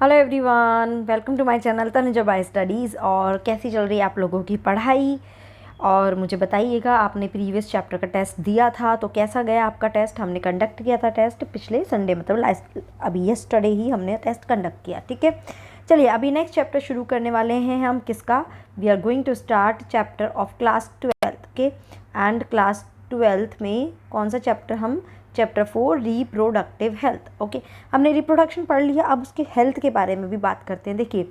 Hello everyone, welcome to my channel Tanuja by studies. और कैसी चल रही है आप लोगों की पढ़ाई? और मुझे बताइएगा, आपने प्रीवियस चैप्टर का टेस्ट दिया था तो कैसा गया आपका टेस्ट? हमने कंडक्ट किया था टेस्ट पिछले संडे, मतलब लास्ट अभी यस्टरडे ही हमने टेस्ट कंडक्ट किया। ठीक है, चलिए अभी नेक्स्ट चैप्टर शुरू करने वाले हैं हम। किसका? We are going to start chapter of class 12 के। एंड क्लास 12th में कौन सा चैप्टर? हम चैप्टर 4 रिप्रोडक्टिव हेल्थ। ओके, हमने रिप्रोडक्शन पढ़ लिया, अब उसके हेल्थ के बारे में भी बात करते हैं। देखिए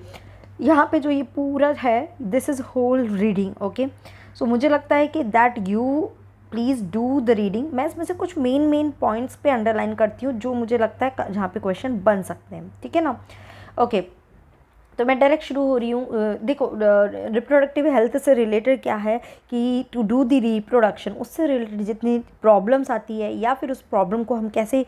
यहाँ पे जो ये पूरा है, this is whole reading. Okay, so मुझे लगता है कि that you please do the reading. मैं इसमें से कुछ मेन पॉइंट्स पे अंडरलाइन करती हूँ जो मुझे लगता है जहाँ पे क्वेश्चन बन सकते हैं। ठीक है ना? ओके, तो मैं डायरेक्ट शुरू हो रही हूँ। देखो, रिप्रोडक्टिव हेल्थ से रिलेटेड क्या है कि टू डू दी रिप्रोडक्शन, उससे रिलेटेड जितनी प्रॉब्लम्स आती है या फिर उस प्रॉब्लम को हम कैसे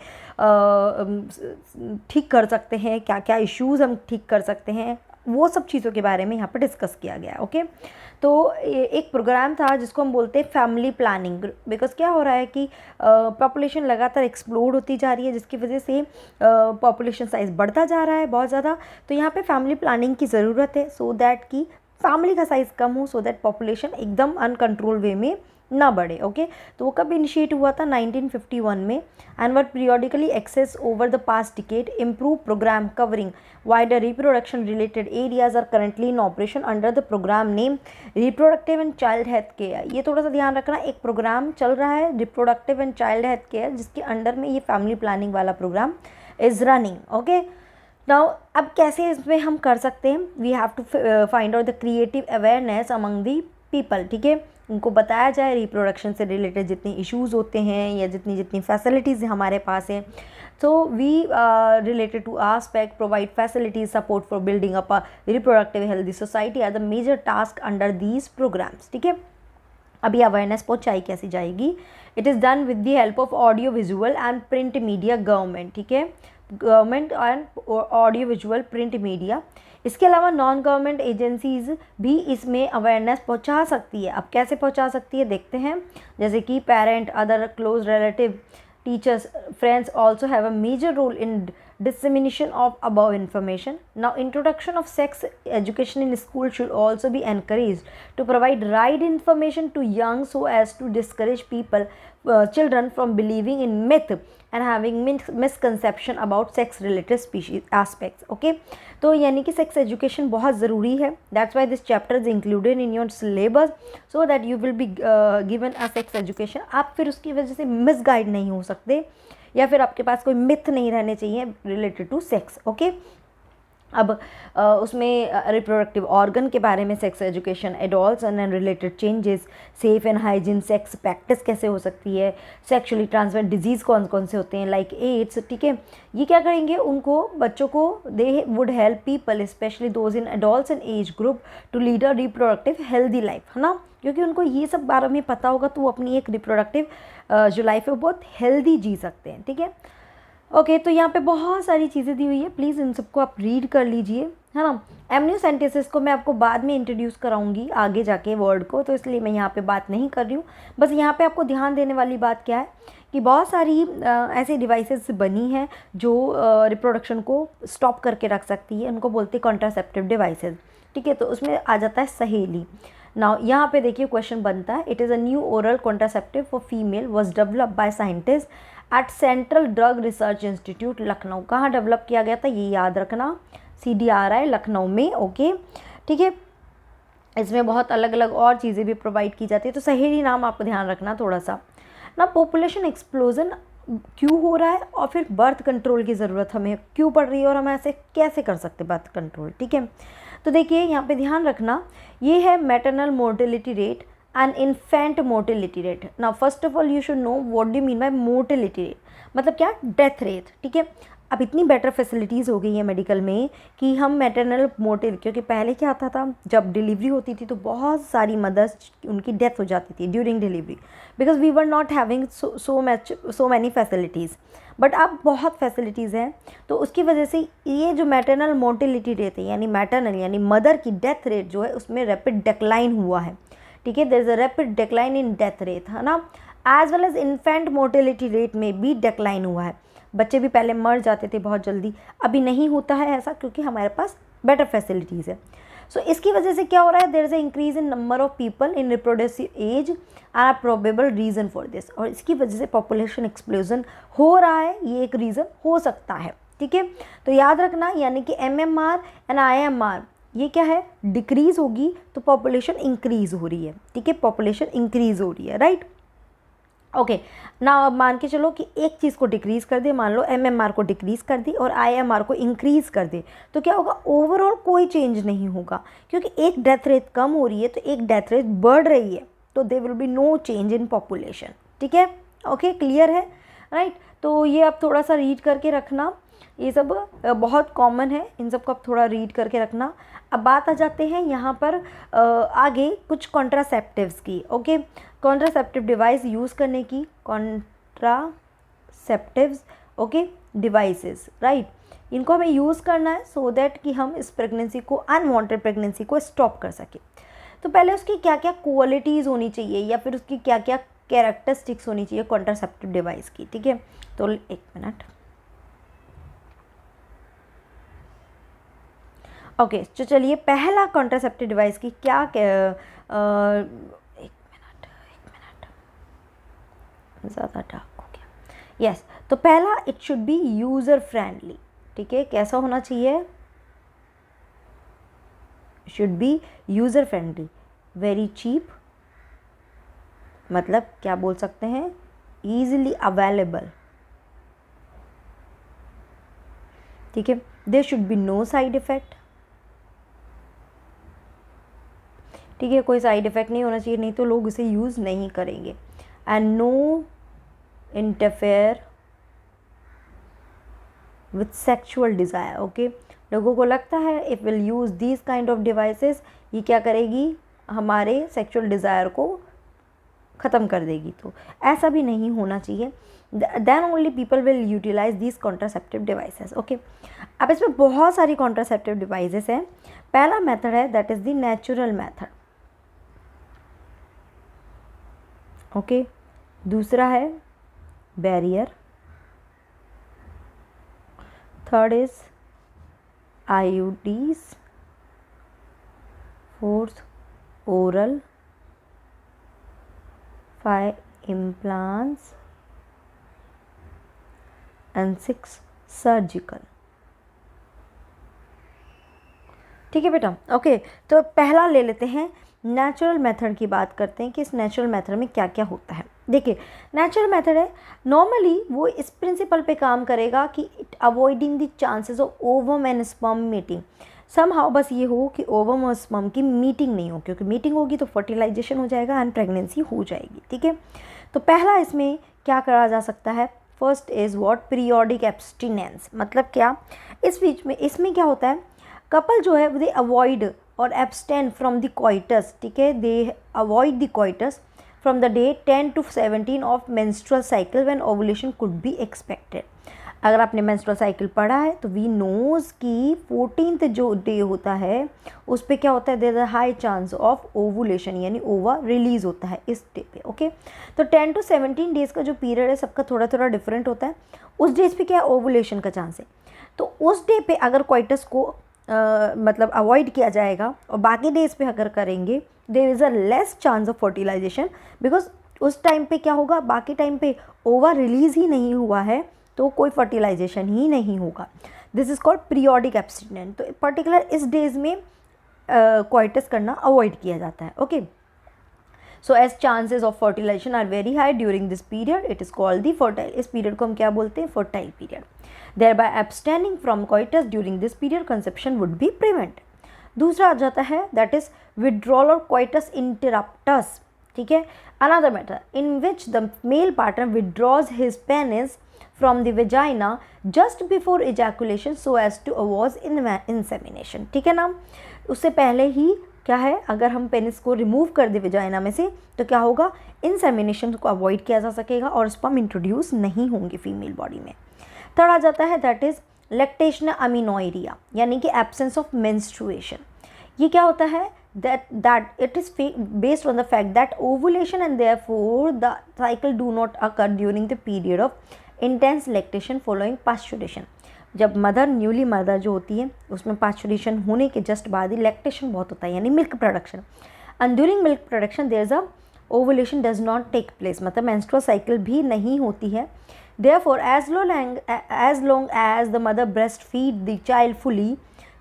ठीक कर सकते हैं, क्या क्या इश्यूज़ हम ठीक कर सकते हैं, वो सब चीज़ों के बारे में यहाँ पर डिस्कस किया गया है। ओके, तो एक प्रोग्राम था जिसको हम बोलते हैं फैमिली प्लानिंग। बिकॉज क्या हो रहा है कि पॉपुलेशन लगातार एक्सप्लोड होती जा रही है, जिसकी वजह से पॉपुलेशन साइज़ बढ़ता जा रहा है बहुत ज़्यादा। तो यहाँ पे फैमिली प्लानिंग की ज़रूरत है, सो दैट कि फैमिली का साइज़ कम हो, सो दैट पॉपुलेशन एकदम अनकंट्रोल वे में ना बढ़े। ओके, तो वो कब इनिशिएट हुआ था? 1951 में। And were periodically access over the past decade improve programme covering wider reproduction related areas are currently in operation under the program name reproductive and child health care। ये थोड़ा सा ध्यान रखना, एक प्रोग्राम चल रहा है reproductive and child health care, जिसके अंडर में ये फैमिली प्लानिंग वाला programme is running. Okay, now अब कैसे इसमें हम कर सकते हैं? We have to find out the creative awareness among the people. ठीक है, उनको बताया जाए रिप्रोडक्शन से रिलेटेड जितने इश्यूज़ होते हैं या जितनी जितनी फैसिलिटीज़ हमारे पास हैं। So we related to aspect provide facilities support for building up a reproductive healthy society are the major task under these programs। ठीक है, अभी अवेयरनेस पहुँचाई कैसी जाएगी? It is done with the help of audio visual and print media government. ठीक है, government and audio visual print media. इसके अलावा नॉन गवर्नमेंट एजेंसीज़ भी इसमें अवेयरनेस पहुंचा सकती है। अब कैसे पहुंचा सकती है देखते हैं। जैसे कि parent, other close relative, teachers, friends also have a major role in dissemination of above information. Now introduction of sex education in school should also be encouraged to provide right information to young so as to discourage children from believing in myth and having misconception about sex related species aspects। Okay, तो यानी कि sex education बहुत ज़रूरी है। That's why this chapter is included in your syllabus so that you will be given a sex education. आप फिर उसकी वजह से मिसगाइड नहीं हो सकते या फिर आपके पास कोई मिथ नहीं रहने चाहिए रिलेटेड टू सेक्स। ओके, अब उसमें रिप्रोडक्टिव ऑर्गन के बारे में sex education, adults and related changes, safe and hygiene sex practice कैसे हो सकती है, सेक्सुअली ट्रांसमिटेड डिजीज़ कौन कौन से होते हैं लाइक एड्स। ठीक है, ये क्या करेंगे? उनको बच्चों को they would help people specially those in adults and age group to lead a reproductive healthy life, है ना? क्योंकि उनको ये सब बारे में पता होगा तो वो अपनी एक रिप्रोडक्टिव जो लाइफ है वो बहुत हेल्दी जी सकते हैं। ठीक है, ओके, तो यहाँ पे बहुत सारी चीज़ें दी हुई है, प्लीज़ इन सबको आप रीड कर लीजिए, है ना? एमनियोसेंटेसिस को मैं आपको बाद में इंट्रोड्यूस कराऊंगी आगे जाके वर्ड को, तो इसलिए मैं यहाँ पे बात नहीं कर रही हूँ। बस यहाँ पे आपको ध्यान देने वाली बात क्या है कि बहुत सारी ऐसी डिवाइसेस बनी हैं जो रिप्रोडक्शन को स्टॉप करके रख सकती है, उनको बोलते हैं कॉन्ट्रासेप्टिव डिवाइसेस। ठीक है, तो उसमें आ जाता है सहेली। नाउ यहाँ पे देखिए क्वेश्चन बनता है, it is a new oral contraceptive for female was develop by scientist at central drug research institute Lucknow. कहाँ डेवलप किया गया था ये याद रखना, CDRI लखनऊ में। ओके, ठीक है, इसमें बहुत अलग अलग और चीज़ें भी प्रोवाइड की जाती है, तो सहेली नाम आपको ध्यान रखना थोड़ा सा ना। पॉपुलेशन एक्सप्लोजन क्यों हो रहा है और फिर बर्थ कंट्रोल की ज़रूरत हमें क्यों पड़ रही है और हम ऐसे कैसे कर सकते बर्थ कंट्रोल। ठीक है, तो देखिए यहाँ पे ध्यान रखना, ये है maternal mortality rate and infant mortality rate. Now first of all you should know what do mean by mortality rate, मतलब क्या? Death rate. ठीक है, अब इतनी बेटर फैसिलिटीज़ हो गई है मेडिकल में कि हम मैटरनल मोर्टेलिटी, क्योंकि पहले क्या आता था जब डिलीवरी होती थी तो बहुत सारी मदर्स उनकी डेथ हो जाती थी during delivery, because we were not having so many facilities. But अब बहुत फैसिलिटीज़ हैं, तो उसकी वजह से ये जो मैटरनल मोर्टेलिटी रेट है यानी मैटरनल यानी मदर की डेथ रेट जो है उसमें रैपिड डिक्लाइन हुआ है। ठीक है, there is a rapid decline in death rate, है ना? As well as infant mortality rate में भी डिक्लाइन हुआ है। बच्चे भी पहले मर जाते थे बहुत जल्दी, अभी नहीं होता है ऐसा क्योंकि हमारे पास बेटर फैसिलिटीज़ है। सो इसकी वजह से क्या हो रहा है, there is a increase in number of people in reproductive age are probable reason for this, और इसकी वजह से पॉपुलेशन एक्सप्लोजन हो रहा है, ये एक रीज़न हो सकता है। ठीक है, तो याद रखना, यानी कि MMR एंड IMR ये क्या है, डिक्रीज़ होगी तो पॉपुलेशन इंक्रीज़ हो रही है। ठीक है, पॉपुलेशन इंक्रीज़ हो रही है, राइट। ओके, ना अब मान के चलो कि एक चीज़ को डिक्रीज़ कर दे, मान लो MMR को डिक्रीज़ कर दी और IMR को इंक्रीज़ कर दे, तो क्या होगा, ओवरऑल कोई चेंज नहीं होगा, क्योंकि एक डेथ रेट कम हो रही है तो एक डेथ रेट बढ़ रही है, तो there will be no change in population. ठीक है, ओके, क्लियर है, राइट। तो ये आप थोड़ा सा रीड करके रखना, ये सब बहुत कॉमन है, इन सब को आप थोड़ा रीड करके रखना। अब बात आ जाते हैं यहाँ पर आगे कुछ कॉन्ट्रासेप्टिव्स की। ओके, कॉन्ट्रासेप्टिव डिवाइस यूज़ करने की, कॉन्ट्रासेप्टिव्स, ओके, डिवाइसेस, राइट, इनको हमें यूज़ करना है सो दैट कि हम इस प्रेगनेंसी को, अनवांटेड प्रेगनेंसी को स्टॉप कर सकें। तो पहले उसकी क्या क्या क्वालिटीज़ होनी चाहिए या फिर उसकी क्या क्या कैरेक्टरिस्टिक्स होनी चाहिए कॉन्ट्रासेप्टिव डिवाइस की। ठीक है, तो एक मिनट, ओके, तो चलिए पहला कॉन्ट्रासेप्टिव डिवाइस की क्या एक मिनट ज़्यादा डार्क हो गया, यस। तो पहला, it should be user friendly. ठीक है, कैसा होना चाहिए, should be user friendly, very cheap, मतलब क्या बोल सकते हैं, ईजिली अवेलेबल। ठीक है, there should be no side effect. ठीक है, कोई साइड इफ़ेक्ट नहीं होना चाहिए, नहीं तो लोग इसे यूज़ नहीं करेंगे। And no interfere with sexual desire. Okay, लोगों को लगता है if will use these kind of devices, ये क्या करेगी, हमारे सेक्सुअल डिज़ायर को ख़त्म कर देगी, तो ऐसा भी नहीं होना चाहिए। Then only people will utilise these contraceptive devices. Okay, अब इसमें बहुत सारी कॉन्ट्रासेप्टिव डिवाइसेस हैं। पहला मेथड है that is the natural method. Okay, दूसरा है barrier, third is IUDs, fourth oral, 5 implants and 6 surgical. ठीक है बेटा, ओके, तो पहला ले लेते हैं, नेचुरल मेथड की बात करते हैं कि इस नेचुरल मेथड में क्या क्या होता है। देखिए, नेचुरल मेथड है, नॉर्मली वो इस प्रिंसिपल पे काम करेगा कि it avoiding the chances of ovum and sperm meeting. Somehow बस ये हो कि ओवम और स्पर्म की मीटिंग नहीं हो, क्योंकि मीटिंग होगी तो फर्टिलाइजेशन हो जाएगा एंड प्रेगनेंसी हो जाएगी। ठीक है, तो पहला इसमें क्या करा जा सकता है, first is what, periodic abstinence. मतलब क्या, इस बीच में इसमें क्या होता है, कपल जो है दे अवॉइड और एब्सटेन फ्रॉम द कोइटस। ठीक है, दे avoid the coitus from the day 10 to 17 of menstrual cycle when ovulation could be expected. अगर आपने मेंस्ट्रुअल साइकिल पढ़ा है तो वी नोज की 14th जो डे होता है उस पर क्या होता है, there is a high chance of ovulation, यानी ओवर रिलीज होता है इस डे पे। ओके, तो 10 to 17 डेज़ का जो पीरियड है सबका थोड़ा थोड़ा डिफरेंट होता है। उस डेज पे क्या है, ओवुलेशन का चांस है, तो उस डे पे अगर कोइटस को मतलब अवॉइड किया जाएगा और बाकी डेज पे अगर करेंगे, there is a less chance of fertilisation, because उस टाइम पे क्या होगा, बाकी टाइम पे ओवर रिलीज ही नहीं हुआ है तो कोई फर्टिलाइजेशन ही नहीं होगा। This is called periodic abstinence. तो पर्टिकुलर इस डेज में कोइटस करना अवॉइड किया जाता है। Okay, so as chances of fertilisation are very high during this period, it is called the fertile. इस पीरियड को हम क्या बोलते हैं, fertile period. thereby abstaining from coitus during this period conception would be prevented. दूसरा आ जाता है that is withdrawal or coitus interruptus. ठीक है, another matter in which the male partner withdraws his penis from the vagina just before ejaculation so as to avoid insemination. ठीक है ना, उससे पहले ही क्या है, अगर हम पेनिस को रिमूव कर दे वेजाइना में से तो क्या होगा, इंसेमिनेशन को अवॉइड किया जा सकेगा और स्पर्म इंट्रोड्यूस नहीं होंगे फीमेल बॉडी में। थर्ड आ जाता है दैट इज लैक्टेशन अमीनोरिया, यानी कि एब्सेंस ऑफ मेंस्ट्रुएशन। ये क्या होता है, that it is based on the fact that ovulation and therefore the cycle do not occur during the period of intense lactation following pasteurisation, जब mother newly mother जो होती है उसमें पास्चुरेशन होने के जस्ट बाद ही लैक्टेशन बहुत होता है, यानी milk production. And during milk production there is a ovulation does not take place, मतलब मेंस्ट्रुअल साइकिल भी नहीं होती है। Therefore, as long as the mother breastfeed the child fully,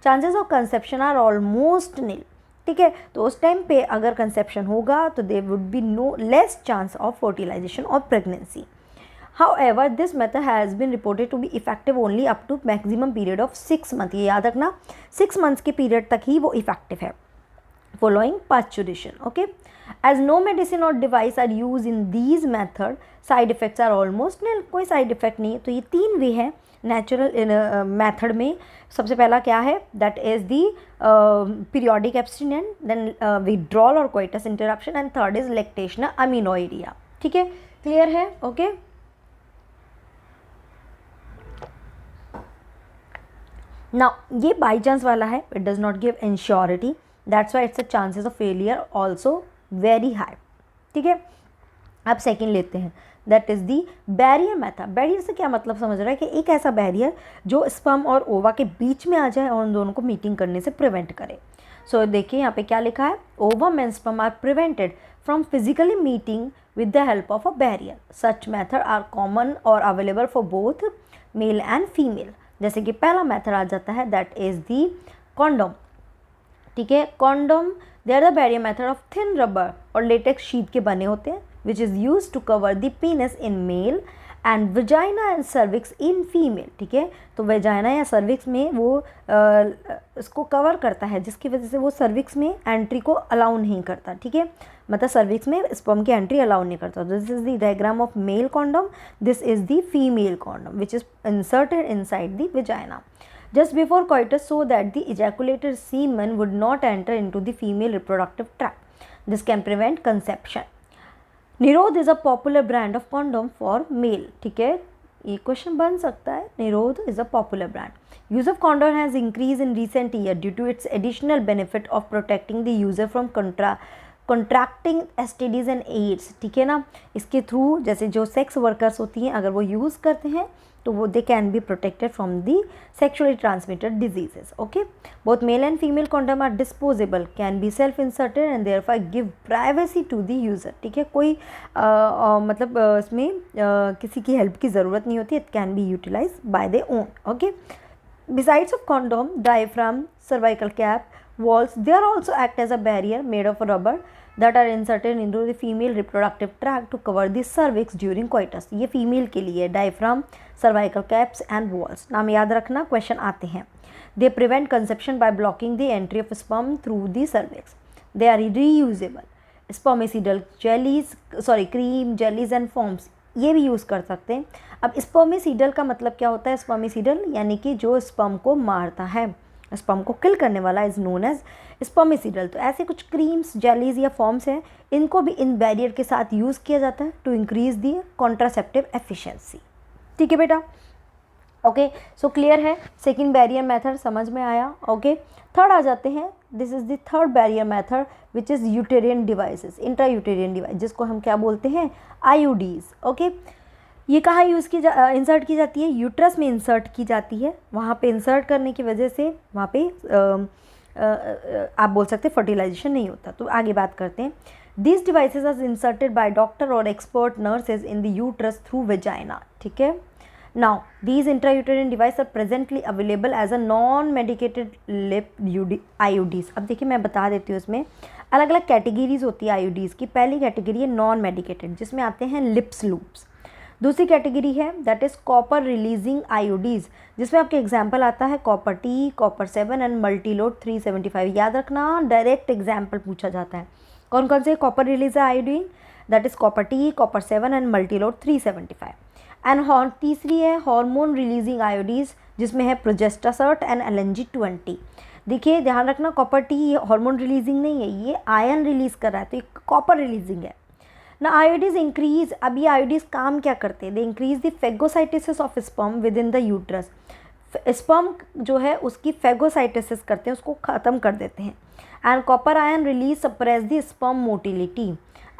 chances of conception are almost nil। ठीक है, तो उस time पे अगर कंसेप्शन होगा तो there would be no less chance of fertilisation और pregnancy. However, this method has been reported to be effective only up to maximum period of 6 months। ये याद रखना 6 मंथ्स के पीरियड तक ही वो इफेक्टिव है following pasteurization। okay, as no medicine or device are used in these method, side effects are almost nil, कोई side effect नहीं है। तो ये 3 वे हैं नेचुरल मेथड में। सबसे पहला क्या है, that is the periodic abstinent, then withdrawal और coitus interruption, and third is lactation amenorrhoea. ठीक है, क्लियर है? ओके नाउ ये बाई चांस वाला है, it does not give insurity, that's why it's a chances of failure also very high. ठीक है, अब सेकेंड लेते हैं, that is the barrier method. Barrier से क्या मतलब समझ रहा है कि एक ऐसा बैरियर जो स्पर्म और ओवा के बीच में आ जाए और उन दोनों को मीटिंग करने से प्रिवेंट करे। सो देखिए यहाँ पे क्या लिखा है, ovum and sperm are prevented from physically meeting with the help of a barrier. Such method are common और available for both male and female. जैसे कि पहला मेथड आ जाता है, दैट इज़ दी कॉन्डोम। ठीक है, condom they are the barrier method of thin rubber और latex sheet के बने होते हैं, which is used to cover the penis in male and vagina and cervix in female। ठीक है, तो वेजाइना या सर्विक्स में वो इसको कवर करता है, जिसकी वजह से वो सर्विक्स में एंट्री को अलाउ नहीं करता। ठीक है, मतलब सर्विक्स में स्पर्म की एंट्री अलाउ नहीं करता। This is the diagram of male condom, this is the female condom which is inserted inside the vagina just before coitus so that the ejaculated semen would not enter into the female reproductive tract। This can prevent conception। Nirodh is a popular brand of condom for male. ठीक है, ये question बन सकता है, Nirodh is a popular brand. Use of condom has increase in recent year due to its additional benefit of protecting the user from contracting STDs and AIDS. ठीक है ना, इसके थ्रू जैसे जो सेक्स वर्कर्स होती हैं अगर वो यूज़ करते हैं तो वो they can be protected from the sexually transmitted diseases. Okay, both male and female condom are disposable, can be self inserted and therefore give privacy to the user. ठीक है, कोई मतलब इसमें किसी की हेल्प की ज़रूरत नहीं होती, it can be utilise by they own. Okay, besides of condom, diaphragm, cervical cap, walls, they are also act as a barrier made of rubber that are inserted into the female reproductive tract to cover the cervix during coitus। ये female के लिए diaphragm, cervical caps and vaults. नाम याद रखना, question आते हैं। They prevent conception by blocking the entry of sperm through the cervix. They are reusable. Spermicidal jellies, sorry cream, jellies and foams ये भी यूज़ कर सकते हैं। अब स्पर्मिसिडल का मतलब क्या होता है? स्पर्मिसिडल यानी कि जो स्पर्म को मारता है, स्पर्म को किल करने वाला इज़ नोन एज स्पर्मिसिडल। तो ऐसे कुछ क्रीम्स, जेलीज या फॉर्म्स हैं, इनको भी इन बैरियर के साथ यूज़ किया जाता है to increase the contraceptive efficiency. ठीक है बेटा, ओके, सो क्लियर है। सेकंड बैरियर मेथड समझ में आया। ओके, थर्ड आ जाते हैं। This is the third barrier method which is uterine devices, intra uterine device, जिसको हम क्या बोलते हैं? आईयूडीज़। ओके, ये कहाँ यूज़ की इंसर्ट की जाती है? यूट्रस में इंसर्ट की जाती है। वहाँ पे इंसर्ट करने की वजह से वहाँ पे आप बोल सकते हैं फर्टिलाइजेशन नहीं होता। तो आगे बात करते हैं। This devices are inserted by doctor और expert nurses in the uterus through vagina. ठीक है, now these intrauterine device are presently available as a non medicated lip IUDs. अब देखिए मैं बता देती हूँ, इसमें अलग अलग कैटेगरीज होती है आईयूडीज़ की। पहली कैटेगरी है नॉन मेडिकेटेड, जिसमें आते हैं लिप्स लूप्स। दूसरी कैटेगरी है दैट इज़ कॉपर रिलीजिंग आईयूडीज़, जिसमें आपके एग्जाम्पल आता है copper T, copper 7 and Multiload 375। याद रखना, डायरेक्ट एग्जाम्पल पूछा जाता है। कौन कौन से copper release iodine? That is copper T, copper 7 and Multiload 375। And तीसरी है हार्मोन रिलीजिंग आयोडीज़, जिसमें है प्रोजेस्टासर्ट एंड LNG-20। देखिए ध्यान रखना, कॉपर टी ये हार्मोन रिलीजिंग नहीं है, ये आयन रिलीज़ कर रहा है, तो ये कॉपर रिलीजिंग है ना। आयोडीज इंक्रीज, अब ये आयोडीज काम क्या करते हैं? They increase the phagocytosis of sperm with in the uterus. Sperm जो है उसकी फेगोसाइटिसिस करते हैं, उसको ख़त्म कर देते हैं। And copper ion release suppress the sperm motility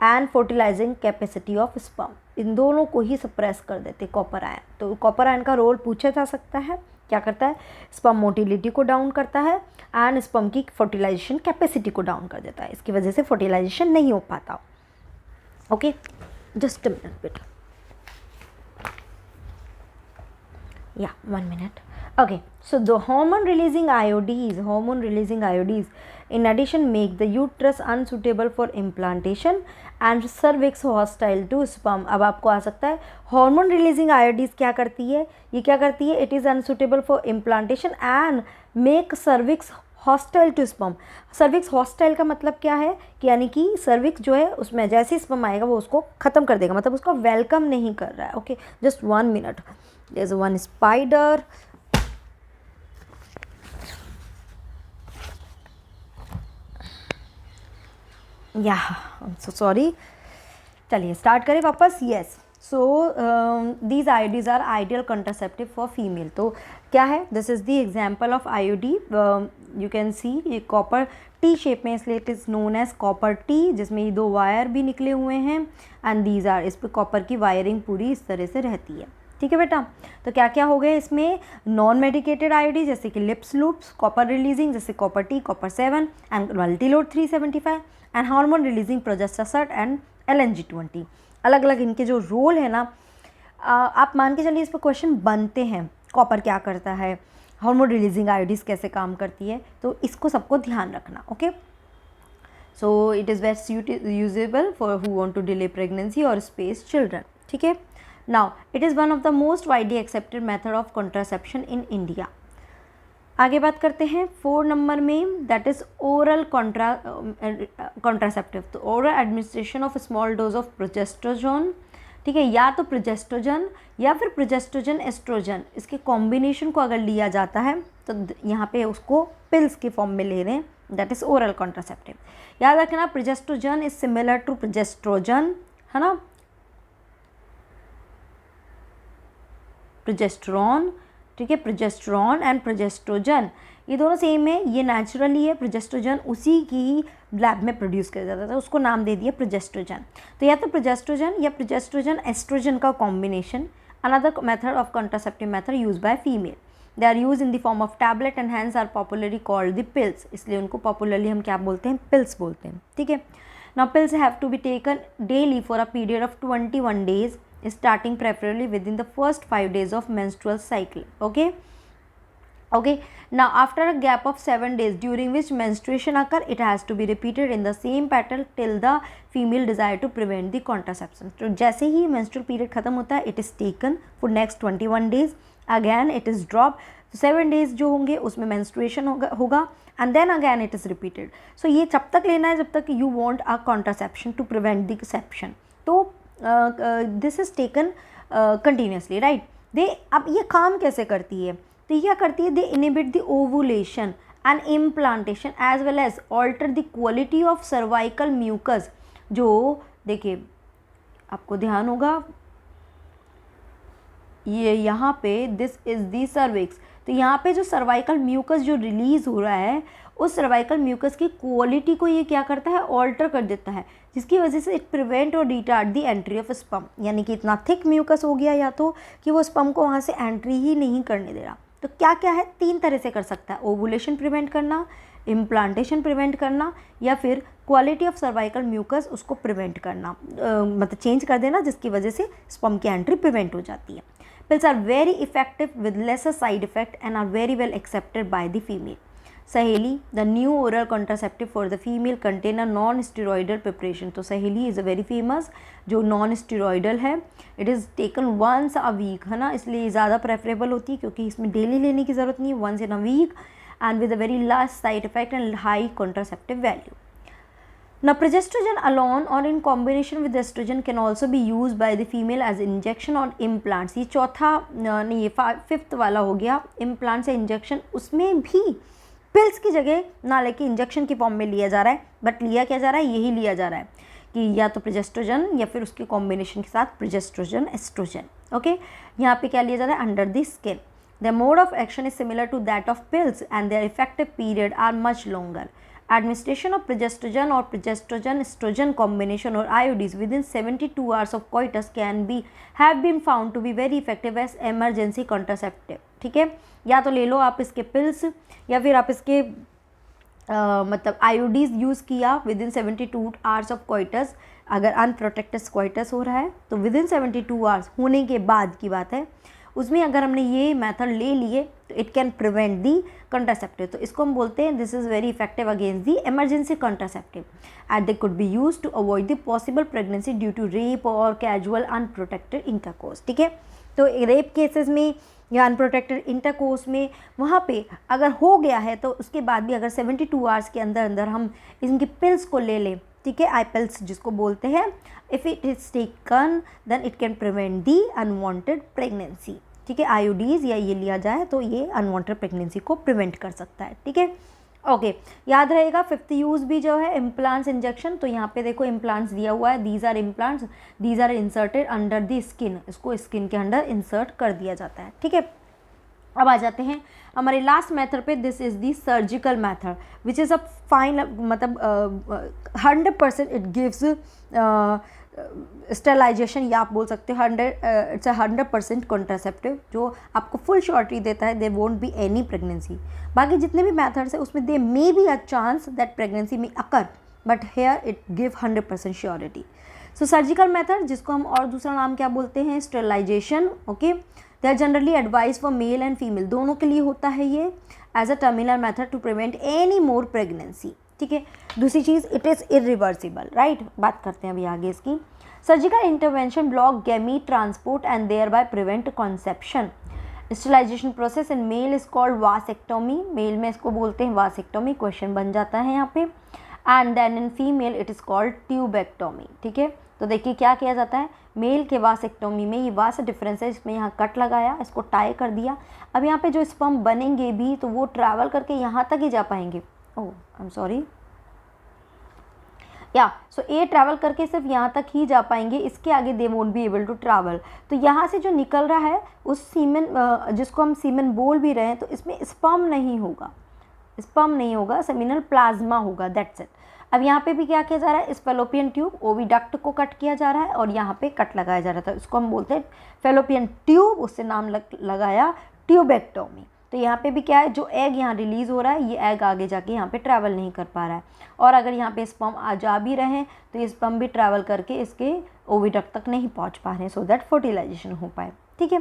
and fertilizing capacity of sperm. इन दोनों को ही सप्रेस कर देते कॉपर आयन। तो कॉपर आयन का रोल पूछा जा सकता है, क्या करता है, स्पर्म मोटिलिटी को डाउन करता है एंड स्पर्म की फर्टिलाइजेशन कैपेसिटी को डाउन कर देता है, इसकी वजह से फर्टिलाइजेशन नहीं हो पाता। ओके, जस्ट अ मिनट बेटा, yeah, 1 minute. Okay, so the hormone releasing IODs in addition make the uterus unsuitable for implantation and cervix hostile to sperm। अब आपको आ सकता है hormone releasing IODs क्या करती है, ये क्या करती है, it is unsuitable for implantation and make cervix hostile to sperm. Cervix hostile का मतलब क्या है कि यानी कि सर्विक्स जो है उसमें जैसे ही स्पर्म आएगा वो उसको ख़त्म कर देगा, मतलब उसका वेलकम नहीं कर रहा है। Okay, just 1 minute, there is one spider. या सो सॉरी, चलिए स्टार्ट करें वापस। Yes, so these IODs are ideal contraceptive for female. तो क्या है, this is the example of IOD. You can see ये कॉपर टी शेप में, इसलिए it is known as copper T, जिसमें ये 2 वायर भी निकले हुए हैं एंड दीज आर, इस पर कॉपर की वायरिंग पूरी इस तरह से रहती है। ठीक है बेटा, तो क्या क्या हो गए इसमें, नॉन मेडिकेटेड आईओडी जैसे कि लिप्स लूप्स, कॉपर रिलीजिंग जैसे copper T, copper 7 and Multiload 375 and hormone releasing progesterone and LNG20। अलग अलग इनके जो रोल है ना, आप मान के चलिए इस पर क्वेश्चन बनते हैं, कॉपर क्या करता है, हार्मोन रिलीजिंग आयोडीज कैसे काम करती है, तो इसको सबको ध्यान रखना। Okay, so it is best usable for who want to delay pregnancy और स्पेस चिल्ड्रन। ठीक है, now it is one of the most widely accepted method of contraception in India. आगे बात करते हैं 4 नंबर में, दैट इज ओरल कॉन्ट्रासेप्टिव। तो oral administration of small dose of progesterone. ठीक है, या तो प्रोजेस्ट्रोजन या फिर प्रोजेस्ट्रोजन एस्ट्रोजन, इसके कॉम्बिनेशन को अगर लिया जाता है तो यहाँ पे उसको पिल्स के फॉर्म में ले रहे हैं, दैट इज ओरल कॉन्ट्रासेप्टिव। याद रखना, progestogen is similar to progestogen, है ना, प्रोजेस्टेरॉन। ठीक है, प्रोजेस्टेरॉन एंड प्रोजेस्ट्रोजन ये दोनों सेम है, ये नेचुरली है, प्रोजेस्ट्रोजन उसी की ही लैब में प्रोड्यूस किया जाता था, उसको नाम दे दिया प्रोजेस्ट्रोजन। तो या तो प्रोजेस्ट्रोजन या प्रोजेस्ट्रोजन एस्ट्रोजन का combination. Another method of contraceptive method use by female, they are use in the form of tablet and hence are popularly called the pills, इसलिए उनको पॉपुलरली हम क्या बोलते हैं, पिल्स बोलते हैं। ठीक है, now pills have to be taken daily for a period of 21 days starting preferably within the first 5 days of menstrual cycle. Okay, now after a gap of 7 days during which menstruation occur, it has to be repeated in the same pattern till the female desire to prevent the contraception. तो जैसे ही menstrual period खत्म होता है, it is taken for next 21 days, again it is dropped, 7 days जो होंगे उसमें menstruation होगा and then again it is repeated. So ये जब तक लेना है जब तक you want a contraception to prevent the conception. तो this is taken continuously, right. They अब ये काम कैसे करती है, तो ये क्या करती है, they inhibit the ovulation and implantation as well as alter the quality of cervical mucus. जो देखिए आपको ध्यान होगा, ये यहाँ पे दिस इज़ दी सर्विक्स, तो यहाँ पे जो सर्वाइकल म्यूकस जो रिलीज़ हो रहा है, उस सर्वाइकल म्यूकस की क्वालिटी को ये क्या करता है, ऑल्टर कर देता है, जिसकी वजह से इट प्रिवेंट और retard the entry of sperm. यानी कि इतना थिक म्यूकस हो गया या तो कि वो स्पर्म को वहाँ से एंट्री ही नहीं करने दे रहा। तो क्या क्या है, 3 तरह से कर सकता है, ओवुलेशन प्रिवेंट करना, इम्प्लांटेशन प्रिवेंट करना, या फिर क्वालिटी ऑफ सर्वाइकल म्यूकस उसको प्रिवेंट करना, मतलब चेंज कर देना, जिसकी वजह से स्पर्म की एंट्री प्रिवेंट हो जाती है। Pills are very effective with lesser side effect and are very well accepted by the female. Saheli, the new oral contraceptive for the female, contain a non-steroidal preparation. तो सहेली is a very famous जो non-steroidal है, it is taken once a week, है ना, इसलिए ज़्यादा preferable होती है क्योंकि इसमें daily लेने की ज़रूरत नहीं है, once in a week and with a very less side effect and high contraceptive value. Now progesterone alone or in combination with estrogen can also be used by the female as injection or implants. ये चौथा नहीं, ये 5th वाला हो गया, implant से injection, उसमें भी पिल्स की जगह ना लेके इंजेक्शन की फॉर्म में लिया जा रहा है, बट लिया क्या जा रहा है, यही लिया जा रहा है कि या तो प्रोजेस्ट्रोजन या फिर उसके कॉम्बिनेशन के साथ प्रोजेस्ट्रोजन एस्ट्रोजन। ओके, यहाँ पे क्या लिया जा रहा है, under the skin. The mode of action is similar to that of pills and their effective period are much longer administration of progestogen और प्रोजेस्ट्रोजन एस्ट्रोजन कॉम्बिनेशन और IODs with in 72 hours of coitus can be have been found to be very effective as emergency contraceptive. ठीक है, या तो ले लो आप इसके pills या फिर आप इसके मतलब आईओडीज यूज़ किया with in 72 hours of coitus. अगर अनप्रोटेक्टेड कोइटस हो रहा है तो विद इन 72 आवर्स होने के बाद की बात है, उसमें अगर हमने ये मेथड ले लिए तो it can prevent the contraceptive. तो इसको हम बोलते हैं this is very effective against the emergency contraceptive and they could be use to avoid the possible pregnancy due to rape और कैजुअल अनप्रोटेक्टेड इंटरकोर्स। ठीक है, तो रेप केसेस में या अनप्रोटेक्टेड इंटरकोर्स में वहाँ पे अगर हो गया है तो उसके बाद भी अगर 72 आवर्स के अंदर अंदर हम इनकी पिल्स को ले लें, ठीक है, आई पिल्स जिसको बोलते हैं, if it is taken then it can prevent the unwanted pregnancy. ठीक है, आईओडीज या ये लिया जाए तो ये अनवांटेड प्रेगनेंसी को प्रिवेंट कर सकता है। ठीक है, ओके, याद रहेगा। फिफ्थ यूज़ भी जो है इम्प्लांट्स इंजेक्शन। तो यहाँ पे देखो इम्प्लांट्स दिया हुआ है, these are implants, these are inserted under the skin, इसको स्किन के अंदर इंसर्ट कर दिया जाता है। ठीक है, अब आ जाते हैं हमारे लास्ट मेथड पे। This is the surgical method which is a fine, मतलब 100% इट गिव्स स्टेलाइजेशन, या आप बोल सकते हो 100% कॉन्ट्रासेप्टिव, जो आपको फुल श्योरिटी देता है, they won't be any pregnancy. बाकी जितने भी मेथड्स हैं उसमें they may be a chance that pregnancy में occur, but here it give 100% surety. So surgical method, जिसको हम और दूसरा नाम क्या बोलते हैं, sterilisation. Okay, they are generally advise for male and female, दोनों के लिए होता है ये, as a terminal method to prevent any more pregnancy. ठीक है, दूसरी चीज़ इट इज़ इरिवर्सिबल, राइट। बात करते हैं अभी आगे इसकी। Surgical intervention block gamete transport and thereby prevent conception. Sterilization process in male is called vasectomy, male में इसको बोलते हैं वासेक्टोमी, क्वेश्चन बन जाता है यहाँ पे। And then in female it is called tubectomy. ठीक है, तो देखिए क्या किया जाता है, मेल के वासेक्टोमी में ये वास डिफरेंस है, इसमें यहाँ कट लगाया, इसको टाई कर दिया। अब यहाँ पे जो स्पर्म बनेंगे भी तो वो ट्रैवल करके यहाँ तक ही जा पाएंगे। ओह आई एम सॉरी, या सो ये ट्रैवल करके सिर्फ यहाँ तक ही जा पाएंगे, इसके आगे they won't be able to travel. तो यहाँ से जो निकल रहा है उस सीमेन, जिसको हम सीमेन बोल भी रहे हैं, तो इसमें स्पर्म नहीं होगा, स्पर्म नहीं होगा, सेमिनल प्लाज्मा होगा, दैट्स इट। अब यहाँ पे भी क्या किया जा रहा है, इस फेलोपियन ट्यूब ओविडक्ट को कट किया जा रहा है और यहाँ पे कट लगाया जा रहा था, इसको हम बोलते हैं फेलोपियन ट्यूब, उससे नाम लगाया ट्यूबेक्टोमी। तो यहाँ पे भी क्या है, जो एग यहाँ रिलीज़ हो रहा है, ये एग आगे जाके यहाँ पे ट्रैवल नहीं कर पा रहा है, और अगर यहाँ पे स्पर्म आ जा भी रहे हैं तो ये स्पर्म भी ट्रैवल करके इसके ओविडक्ट तक नहीं पहुँच पा रहे हैं, सो दैट फर्टिलाइजेशन हो पाए। ठीक है,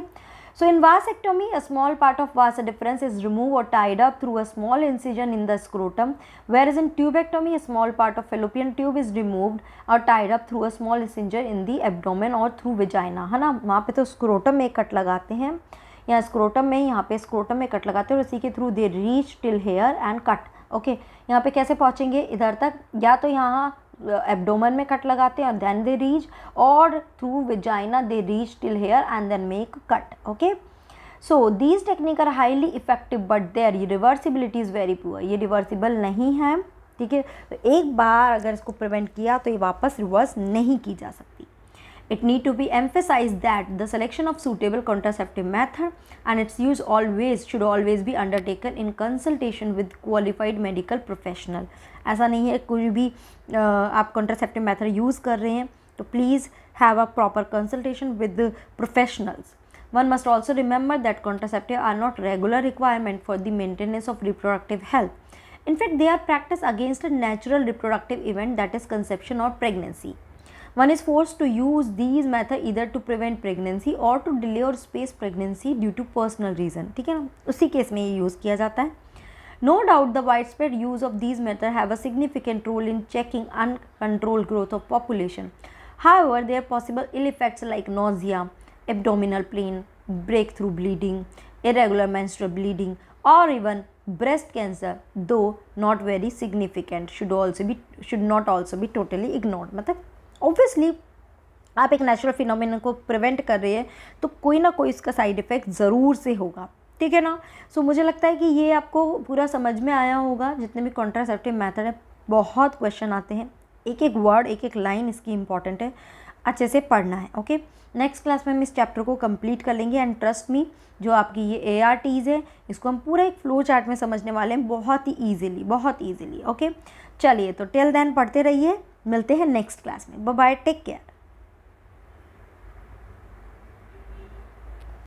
so in vasectomy a small part of vas deferens is removed or tied up through a small incision in the scrotum, whereas in tubectomy a small part of fallopian tube is removed or tied up through a small incision in the abdomen or through vagina, है ना। वहाँ पे तो scrotum में cut लगाते हैं, या scrotum में, यहाँ पे स्क्रोटम में कट लगाते हैं और इसी के through they reach till here and cut. Okay, यहाँ पे कैसे पहुँचेंगे इधर तक, या तो यहाँ एब्डोमन में कट लगाते हैं और देन दे रीच, और through vagina they reach till here and then make cut. Okay, so these technique are highly effective but their reversibility is very poor, ये रिवर्सिबल नहीं है। ठीक है, तो एक बार अगर इसको प्रिवेंट किया तो ये वापस रिवर्स नहीं की जा सकती। It need to be emphasized that the selection of suitable contraceptive method and its use should always be undertaken in consultation with qualified medical professional. ऐसा नहीं है कोई भी आप contraceptive method use कर रहे हैं तो please have a proper consultation with the professionals. One must also remember that contraceptives are not regular requirement for the maintenance of reproductive health. In fact, they are practiced against a natural reproductive event, that is conception or pregnancy. One is forced to use these methods either to prevent pregnancy or to delay or space pregnancy due to personal reason. ठीक है ना, उसी case में ये use किया जाता है। No doubt the widespread use of these methods have a significant role in checking uncontrolled growth of population. However, there are possible ill effects like nausea, abdominal pain, breakthrough bleeding, irregular menstrual bleeding, or even breast cancer, though not very significant, should not also be totally ignored. मतलब obviously आप एक natural phenomenon को prevent कर रहे हैं तो कोई ना कोई इसका साइड इफ़ेक्ट ज़रूर से होगा। ठीक है ना, सो मुझे लगता है कि ये आपको पूरा समझ में आया होगा। जितने भी कॉन्ट्रासेप्टिव मेथड है, बहुत क्वेश्चन आते हैं, एक एक वर्ड एक एक लाइन इसकी इंपॉर्टेंट है। अच्छे से पढ़ना है। ओके, नेक्स्ट क्लास में हम इस चैप्टर को कंप्लीट कर लेंगे एंड ट्रस्ट मी, जो आपकी ये ARTs है इसको हम पूरा एक फ्लो चार्ट में समझने वाले हैं, बहुत ही ईजिली, बहुत ईजिली। ओके, चलिए तो टिल देन पढ़ते रहिए, मिलते हैं नेक्स्ट क्लास में। Bye bye, take care.